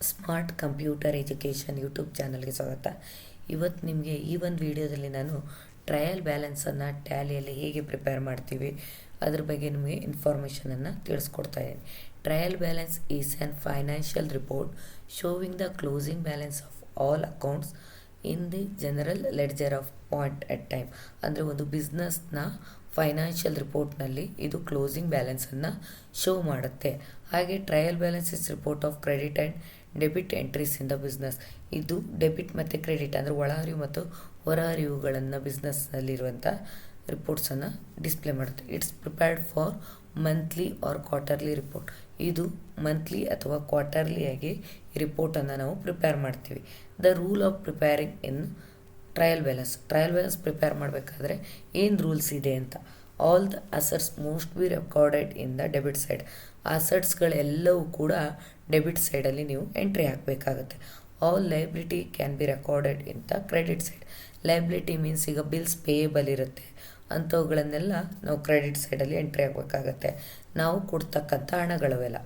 Smart computer education YouTube ಚಾನಲ್ಗೆ ಸ್ವಾಗತ. ಇವತ್ತು ನಿಮಗೆ ಈ ಒಂದು ವಿಡಿಯೋದಲ್ಲಿ ನಾನು ಟ್ರಯಲ್ ಬ್ಯಾಲೆನ್ಸನ್ನು ಟ್ಯಾಲಿಯಲ್ಲಿ ಹೇಗೆ ಪ್ರಿಪೇರ್ ಮಾಡ್ತೀವಿ ಅದ್ರ ಬಗ್ಗೆ ನಿಮಗೆ ಇನ್ಫಾರ್ಮೇಷನನ್ನು ತಿಳಿಸ್ಕೊಡ್ತಾ ಇದ್ದೀನಿ. Trial balance is an financial report sowing the closing balance of all accounts in the general ledger of point at time. ಅಂದರೆ ಒಂದು ಬಿಸ್ನೆಸ್ನ ಫೈನಾನ್ಷಿಯಲ್ ರಿಪೋರ್ಟ್ನಲ್ಲಿ ಇದು ಕ್ಲೋಸಿಂಗ್ ಬ್ಯಾಲೆನ್ಸನ್ನು ಶೋ ಮಾಡುತ್ತೆ. ಹಾಗೆ trial balance is report of credit and debit entries in the business. ಇದು debit ಮತ್ತು credit ಅಂದರೆ ಒಳಹರಿವು ಮತ್ತು ಹೊರಹರಿವುಗಳನ್ನು ಬಿಸ್ನೆಸ್ನಲ್ಲಿರುವಂಥ ರಿಪೋರ್ಟ್ಸನ್ನು ಡಿಸ್ಪ್ಲೇ ಮಾಡುತ್ತೆ. It's prepared for monthly or quarterly report. ಇದು ಮಂತ್ಲಿ ಅಥವಾ ಕ್ವಾರ್ಟರ್ಲಿಯಾಗಿ ಈ ರಿಪೋರ್ಟನ್ನು ನಾವು ಪ್ರಿಪೇರ್ ಮಾಡ್ತೀವಿ. The rule of preparing in trial balance prepare ಮಾಡಬೇಕಾದ್ರೆ ಏನು ರೂಲ್ಸ್ ಇದೆ ಅಂತ. All the assets must be recorded in the debit side. ಅಸೆಟ್ಸ್ಗಳೆಲ್ಲವೂ ಕೂಡ ಡೆಬಿಟ್ ಸೈಡಲ್ಲಿ ನೀವು ಎಂಟ್ರಿ ಹಾಕಬೇಕಾಗುತ್ತೆ. All liability can be recorded in the credit side. Liability means ಈಗ ಬಿಲ್ಸ್ ಪೇಯಬಲ್ ಇರುತ್ತೆ, ಅಂಥವುಗಳನ್ನೆಲ್ಲ ನಾವು ಕ್ರೆಡಿಟ್ ಸೈಡಲ್ಲಿ ಎಂಟ್ರಿ ಹಾಕಬೇಕಾಗತ್ತೆ. ನಾವು ಕೊಡ್ತಕ್ಕಂಥ ಹಣಗಳವೆಲ್ಲ.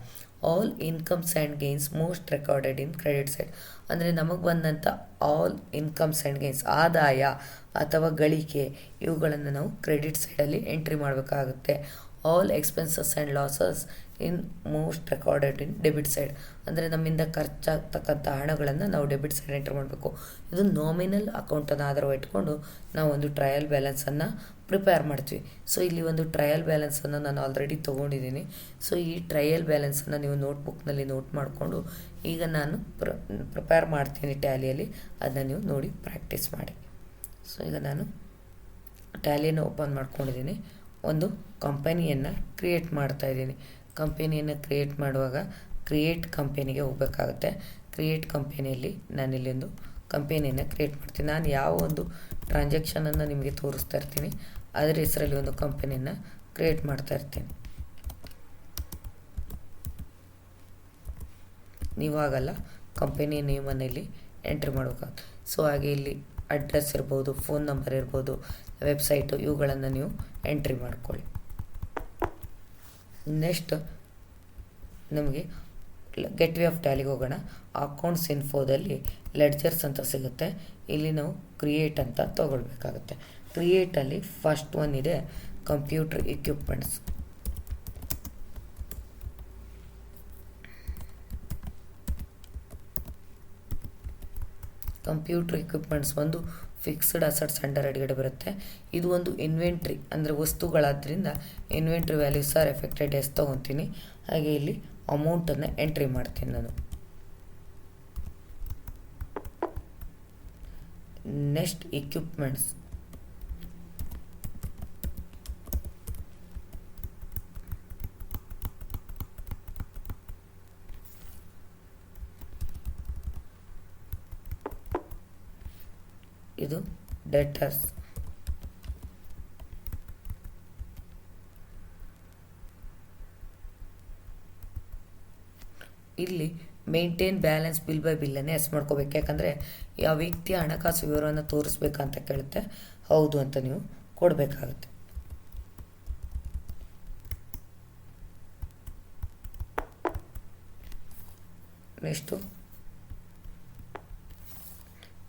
All incomes and gains must recorded in credit side. ಅಂದರೆ ನಮಗೆ ಬಂದಂಥ ಆಲ್ ಇನ್ಕಮ್ಸ್ ಆ್ಯಂಡ್ ಗೇನ್ಸ್, ಆದಾಯ ಅಥವಾ ಗಳಿಕೆ, ಇವುಗಳನ್ನು ನಾವು ಕ್ರೆಡಿಟ್ ಸೈಡಲ್ಲಿ ಎಂಟ್ರಿ ಮಾಡಬೇಕಾಗುತ್ತೆ. All expenses and losses in most recorded in debit side. ಅಂದರೆ ನಮ್ಮಿಂದ ಖರ್ಚಾಗ್ತಕ್ಕಂಥ ಹಣಗಳನ್ನು ನಾವು ಡೆಬಿಟ್ ಸೈಡ್ ಎಂಟ್ರಿ ಮಾಡಬೇಕು. ಇದು ನಾಮಿನಲ್ ಅಕೌಂಟನ್ನು ಆಧಾರವಾಗಿಟ್ಕೊಂಡು ನಾವು ಒಂದು ಟ್ರಯಲ್ ಬ್ಯಾಲೆನ್ಸನ್ನು ಪ್ರಿಪೇರ್ ಮಾಡ್ತೀವಿ. ಸೊ ಇಲ್ಲಿ ಒಂದು ಟ್ರಯಲ್ ಬ್ಯಾಲೆನ್ಸನ್ನು ನಾನು ಆಲ್ರೆಡಿ ತೊಗೊಂಡಿದ್ದೀನಿ. ಸೊ ಈ ಟ್ರಯಲ್ ಬ್ಯಾಲೆನ್ಸನ್ನು ನೀವು ನೋಟ್ಬುಕ್ನಲ್ಲಿ ನೋಟ್ ಮಾಡಿಕೊಂಡು ಈಗ ನಾನು ಪ್ರಿಪೇರ್ ಮಾಡ್ತೀನಿ ಟ್ಯಾಲಿಯಲ್ಲಿ, ಅದನ್ನ ನೀವು ನೋಡಿ ಪ್ರಾಕ್ಟೀಸ್ ಮಾಡಿ. ಸೊ ಈಗ ನಾನು ಟ್ಯಾಲಿಯನ್ನು ಓಪನ್ ಮಾಡ್ಕೊಂಡಿದ್ದೀನಿ. ಒಂದು ಕಂಪನಿಯನ್ನು ಕ್ರಿಯೇಟ್ ಮಾಡ್ತಾಯಿದ್ದೀನಿ. ಕಂಪನಿಯನ್ನು ಕ್ರಿಯೇಟ್ ಮಾಡುವಾಗ ಕ್ರಿಯೇಟ್ ಕಂಪನಿಗೆ ಹೋಗಬೇಕಾಗುತ್ತೆ. ಕ್ರಿಯೇಟ್ ಕಂಪನಿಯಲ್ಲಿ ನಾನಿಲ್ಲಿ ಒಂದು ಕಂಪನಿಯನ್ನು ಕ್ರಿಯೇಟ್ ಮಾಡ್ತೀನಿ. ನಾನು ಯಾವ ಒಂದು ಟ್ರಾನ್ಸಾಕ್ಷನನ್ನು ನಿಮಗೆ ತೋರಿಸ್ತಾ ಇರ್ತೀನಿ ಅದರ ಹೆಸರಲ್ಲಿ ಒಂದು ಕಂಪನಿಯನ್ನು ಕ್ರಿಯೇಟ್ ಮಾಡ್ತಾ ಇರ್ತೀನಿ. ನೀವಾಗಲ್ಲ, ಕಂಪನಿ ನೇಮನ್ನು ಇಲ್ಲಿ ಎಂಟ್ರಿ ಮಾಡಬೇಕಾಗುತ್ತೆ. ಸೊ ಹಾಗೆ ಇಲ್ಲಿ ಅಡ್ರೆಸ್ ಇರ್ಬೋದು, ಫೋನ್ ನಂಬರ್ ಇರ್ಬೋದು, ವೆಬ್ಸೈಟು, ಇವುಗಳನ್ನು ನೀವು ಎಂಟ್ರಿ ಮಾಡ್ಕೊಳ್ಳಿ. ನೆಕ್ಸ್ಟ್ ನಮಗೆ ಗೆಟ್ವೇ ಆಫ್ ಟ್ಯಾಲಿಗೆ ಹೋಗೋಣ. ಅಕೌಂಟ್ಸ್ ಇನ್ಫೋದಲ್ಲಿ ಲೆಡ್ಜರ್ಸ್ ಅಂತ ಸಿಗುತ್ತೆ. ಇಲ್ಲಿ ನಾವು ಕ್ರಿಯೇಟ್ ಅಂತ ತಗೊಳ್ಬೇಕಾಗುತ್ತೆ. ಕ್ರಿಯೇಟಲ್ಲಿ ಫಸ್ಟ್ ಒನ್ ಇದೆ ಕಂಪ್ಯೂಟರ್ ಇಕ್ವಿಪ್ಮೆಂಟ್ಸ್. ಕಂಪ್ಯೂಟರ್ ಇಕ್ವಿಪ್ಮೆಂಟ್ಸ್ ಒಂದು ಫಿಕ್ಸ್ಡ್ ಅಸೆಟ್ಸ್ ಅಂಡರ್ ಅಡಿಗಡೆ ಬರುತ್ತೆ. ಇದು ಒಂದು ಇನ್ವೆಂಟ್ರಿ ಅಂದರೆ ವಸ್ತುಗಳಾದ್ದರಿಂದ inventory values are affected as ತೊಗೊತೀನಿ. ಹಾಗೆ ಇಲ್ಲಿ ಅಮೌಂಟನ್ನು ಎಂಟ್ರಿ ಮಾಡ್ತೀನಿ ನಾನು. Next equipments. ಇದು ಡೆಟರ್ಸ್. ಇಲ್ಲಿ ಮೇಂಟೈನ್ ಬ್ಯಾಲೆನ್ಸ್ ಬಿಲ್ ಬೈ ಬಿಲ್ಲನ್ನೇ ಎಸ್ ಮಾಡ್ಕೋಬೇಕು. ಯಾಕಂದರೆ ಯಾವ ವ್ಯಕ್ತಿಯ ಹಣಕಾಸು ವಿವರವನ್ನು ತೋರಿಸ್ಬೇಕಂತ ಕೇಳುತ್ತೆ, ಹೌದು ಅಂತ ನೀವು ಕೊಡಬೇಕಾಗುತ್ತೆ. ನೆಕ್ಸ್ಟು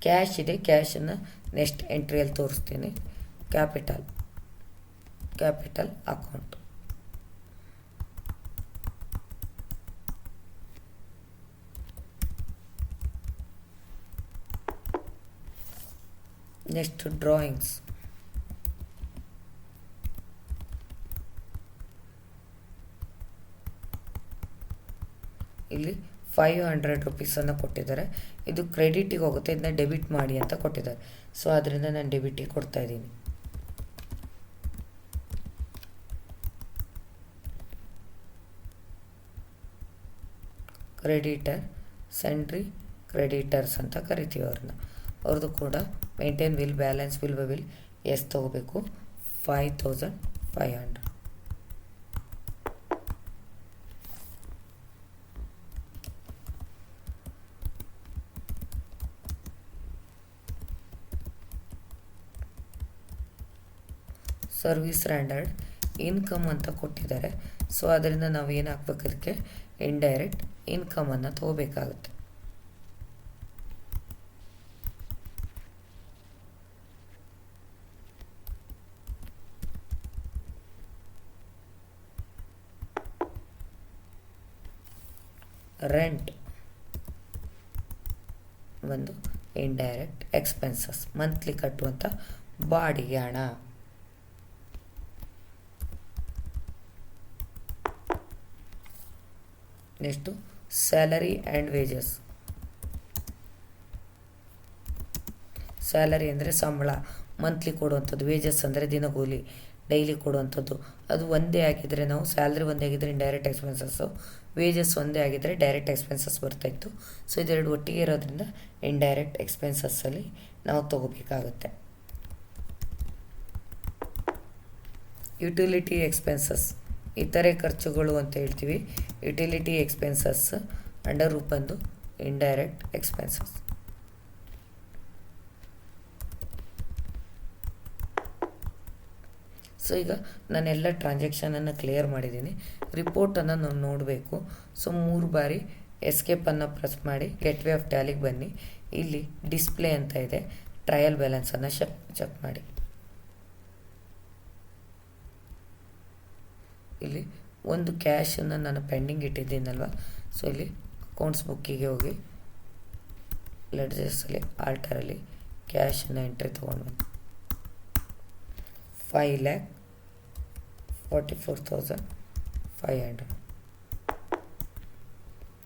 ಕ್ಯಾಶ್ ಇದೆ. ಕ್ಯಾಶನ್ನು ನೆಕ್ಸ್ಟ್ ಎಂಟ್ರಿಯಲ್ಲಿ ತೋರಿಸ್ತೀನಿ. Capital account. Next drawings. ಇಲ್ಲಿ 500 ರೂಪೀಸನ್ನು ಕೊಟ್ಟಿದ್ದಾರೆ. ಇದು ಕ್ರೆಡಿಟಿಗೆ ಹೋಗುತ್ತೆ, ಇದನ್ನ ಡೆಬಿಟ್ ಮಾಡಿ ಅಂತ ಕೊಟ್ಟಿದ್ದಾರೆ. ಸೊ ಅದರಿಂದ ನಾನು ಡೆಬಿಟಿಗೆ ಕೊಡ್ತಾ ಇದ್ದೀನಿ. ಕ್ರೆಡಿಟರ್, ಸೆಂಡ್ರಿ ಕ್ರೆಡಿಟರ್ಸ್ ಅಂತ ಕರಿತೀವಿ ಅವ್ರನ್ನ. ಅವ್ರದ್ದು ಕೂಡ maintain bill balance bill by bill ಎಷ್ಟು ತೊಗೋಬೇಕು, 5500. ಸರ್ವಿಸ್ ರೆಂಡರ್ಡ್ ಇನ್ಕಮ್ ಅಂತ ಕೊಟ್ಟಿದ್ದಾರೆ. ಸೊ ಅದರಿಂದ ನಾವು ಏನು ಹಾಕ್ಬೇಕು, ಅದಕ್ಕೆ ಇಂಡೈರೆಕ್ಟ್ ಇನ್ಕಮನ್ನು ತೊಗೋಬೇಕಾಗುತ್ತೆ. ರೆಂಟ್ ಒಂದು ಇಂಡೈರೆಕ್ಟ್ ಎಕ್ಸ್ಪೆನ್ಸಸ್, ಮಂತ್ಲಿ ಕಟ್ಟುವಂಥ ಬಾಡಿಗೆ ಹಣ. Next salary and wages. Salary ಅಂದರೆ ಸಂಬಳ, ಮಂತ್ಲಿ ಕೊಡುವಂಥದ್ದು. ವೇಜಸ್ ಅಂದರೆ ದಿನಗೂಲಿ, ಡೈಲಿ ಕೊಡುವಂಥದ್ದು. ಅದು ಒಂದೇ ಆಗಿದ್ದರೆ ನಾವು ಸ್ಯಾಲ್ರಿ ಒಂದೇ ಆಗಿದ್ದರೆ ಇಂಡೈರೆಕ್ಟ್ ಎಕ್ಸ್ಪೆನ್ಸಸ್ಸು, ವೇಜಸ್ ಒಂದೇ ಆಗಿದ್ದರೆ ಡೈರೆಕ್ಟ್ ಎಕ್ಸ್ಪೆನ್ಸಸ್ ಬರ್ತಾಯಿತ್ತು. ಸೊ ಇದೆರಡು ಒಟ್ಟಿಗೆ ಇರೋದ್ರಿಂದ ಇಂಡೈರೆಕ್ಟ್ ಎಕ್ಸ್ಪೆನ್ಸಸ್ಸಲ್ಲಿ ನಾವು ತೊಗೋಬೇಕಾಗುತ್ತೆ. ಯುಟಿಲಿಟಿ ಎಕ್ಸ್ಪೆನ್ಸಸ್, ಇತರೆ ಖರ್ಚುಗಳು ಅಂತ ಹೇಳ್ತೀವಿ. ಯುಟಿಲಿಟಿ ಎಕ್ಸ್ಪೆನ್ಸಸ್ ಅಂಡರ್ ರೂಪ್ ಬಂದು ಇಂಡೈರೆಕ್ಟ್ ಎಕ್ಸ್ಪೆನ್ಸಸ್. ಸೊ ಈಗ ನಾನೆಲ್ಲ ಟ್ರಾನ್ಸಾಕ್ಷನನ್ನು ಕ್ಲಿಯರ್ ಮಾಡಿದ್ದೀನಿ. ರಿಪೋರ್ಟನ್ನು ನಾವು ನೋಡಬೇಕು. ಸೊ 3 ಬಾರಿ ಎಸ್ಕೇಪನ್ನು ಪ್ರೆಸ್ ಮಾಡಿ ಗೆಟ್ವೇ ಆಫ್ ಟ್ಯಾಲಿಗೆ ಬನ್ನಿ. ಇಲ್ಲಿ ಡಿಸ್ಪ್ಲೇ ಅಂತ ಇದೆ, ಟ್ರಯಲ್ ಬ್ಯಾಲೆನ್ಸನ್ನು ಚೆಕ್ ಮಾಡಿ. ಇಲ್ಲಿ ಒಂದು ಕ್ಯಾಶನ್ನು ನಾನು ಪೆಂಡಿಂಗ್ ಇಟ್ಟಿದ್ದೀನಲ್ವ. ಸೊ ಇಲ್ಲಿ ಅಕೌಂಟ್ಸ್ ಬುಕ್ಕಿಗೆ ಹೋಗಿ ಲೆಡ್ಜರ್ಸಲ್ಲಿ ಆಲ್ಟರಲ್ಲಿ ಕ್ಯಾಶನ್ನು ಎಂಟ್ರಿ ತೊಗೊಂಡು ಬನ್ನಿ. 5,44,500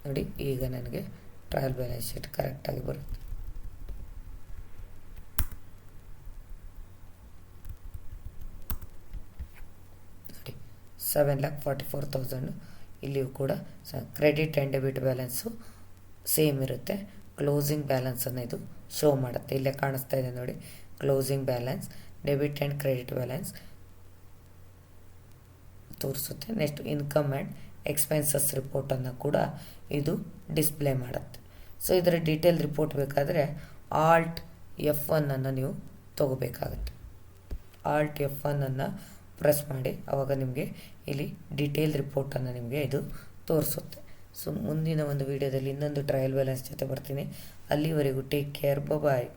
ನೋಡಿ. ಈಗ ನನಗೆ ಟ್ರಯಲ್ ಬ್ಯಾಲೆನ್ಸ್ ಶೀಟ್ ಕರೆಕ್ಟಾಗಿ ಬರುತ್ತೆ. ನೋಡಿ 7,44,000. ಇಲ್ಲಿಯೂ ಕೂಡ credit and debit balance same ಇರುತ್ತೆ. ಕ್ಲೋಸಿಂಗ್ ಬ್ಯಾಲೆನ್ಸನ್ನು ಇದು ಶೋ ಮಾಡುತ್ತೆ. ಇಲ್ಲೇ ಕಾಣಿಸ್ತಾ ಇದೆ ನೋಡಿ, closing balance, debit and credit balance ತೋರಿಸುತ್ತೆ. ನೆಕ್ಸ್ಟ್ ಇನ್ಕಮ್ ಆ್ಯಂಡ್ ಎಕ್ಸ್ಪೆನ್ಸಸ್ ರಿಪೋರ್ಟನ್ನು ಕೂಡ ಇದು ಡಿಸ್ಪ್ಲೇ ಮಾಡುತ್ತೆ. ಸೊ ಇದರ ಡೀಟೇಲ್ ರಿಪೋರ್ಟ್ ಬೇಕಾದರೆ Alt F1 ನೀವು ತೊಗೋಬೇಕಾಗುತ್ತೆ. Alt F1 ಪ್ರೆಸ್ ಮಾಡಿ, ಆವಾಗ ನಿಮಗೆ ಇಲ್ಲಿ ಡೀಟೇಲ್ ರಿಪೋರ್ಟನ್ನು ನಿಮಗೆ ಇದು ತೋರಿಸುತ್ತೆ. ಸೊ ಮುಂದಿನ ಒಂದು ವಿಡಿಯೋದಲ್ಲಿ ಇನ್ನೊಂದು ಟ್ರಯಲ್ ಬ್ಯಾಲೆನ್ಸ್ ಜೊತೆ ಬರ್ತೀನಿ. ಅಲ್ಲಿವರೆಗೂ ಟೇಕ್ ಕೇರ್, ಬಾಯ್.